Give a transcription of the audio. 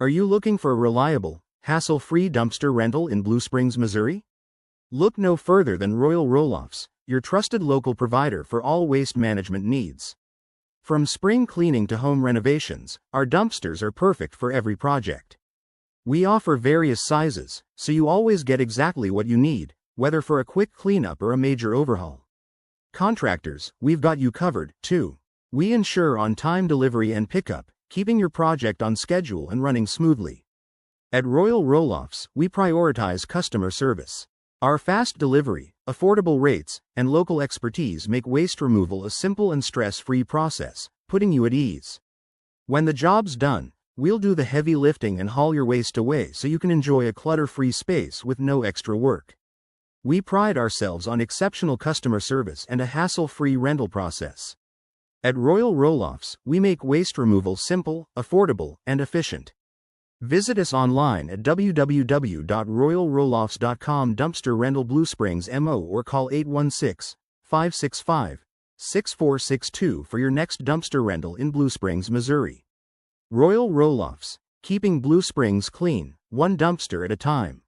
Are you looking for a reliable, hassle-free dumpster rental in Blue Springs, Missouri? Look no further than Royal Rolloffs, your trusted local provider for all waste management needs. From spring cleaning to home renovations, our dumpsters are perfect for every project. We offer various sizes, so you always get exactly what you need, whether for a quick cleanup or a major overhaul. Contractors, we've got you covered, too. We ensure on-time delivery and pickup, keeping your project on schedule and running smoothly. At Royal Rolloffs, we prioritize customer service. Our fast delivery, affordable rates, and local expertise make waste removal a simple and stress-free process, putting you at ease. When the job's done, we'll do the heavy lifting and haul your waste away so you can enjoy a clutter-free space with no extra work. We pride ourselves on exceptional customer service and a hassle-free rental process. At Royal Rolloffs, we make waste removal simple, affordable, and efficient. Visit us online at www.royalrolloffs.com. Dumpster rental Blue Springs MO or call 816-565-6462 for your next dumpster rental in Blue Springs, Missouri. Royal Rolloffs, keeping Blue Springs clean, one dumpster at a time.